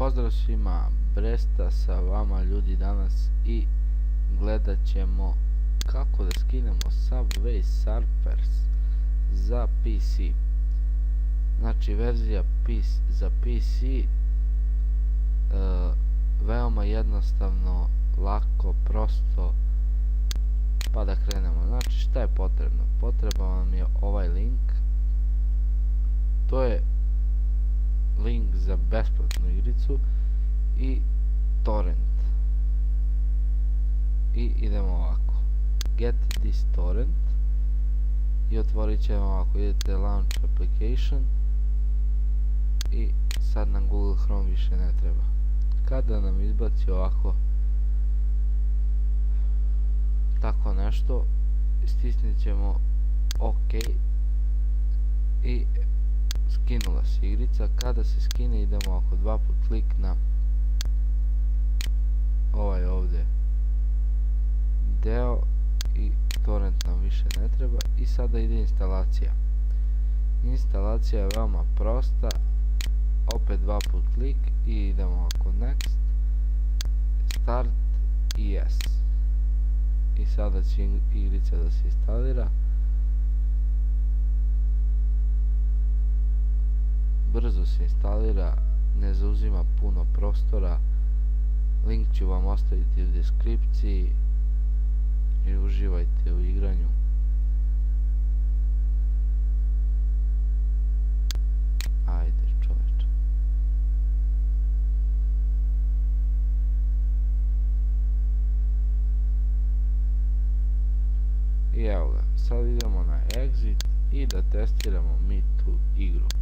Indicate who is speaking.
Speaker 1: Pozdrav svima, Bresta sa vama ljudi danas i gledat ćemo kako da skinemo Subway Surfers za PC. Znači verzija za PC, veoma jednostavno, lako, prosto, pa da krenemo. Znači šta je potrebno? Potreban vam je ovaj link, to je link za besplatnu igricu i torrent. I idemo ovako, get this torrent i otvorit ćemo ovako, idete launch application i sad nam Google Chrome više ne treba. Kada nam izbaci ovako tako nešto, stisnit ćemo OK i skinula se igrica. Kada se skine idemo ovako, dva put klik na ovaj ovdje deo i torrent nam više ne treba. I sada ide instalacija. Instalacija je veoma prosta, opet dva put klik i idemo ovako next, start i yes. I sada će igrica da se instalira. Brzo se instalira, ne zauzima puno prostora. Link ću vam ostaviti u deskripciji i uživajte u igranju. Ajde čoveče. I evo ga, sad idemo na exit i da testiramo mi tu igru.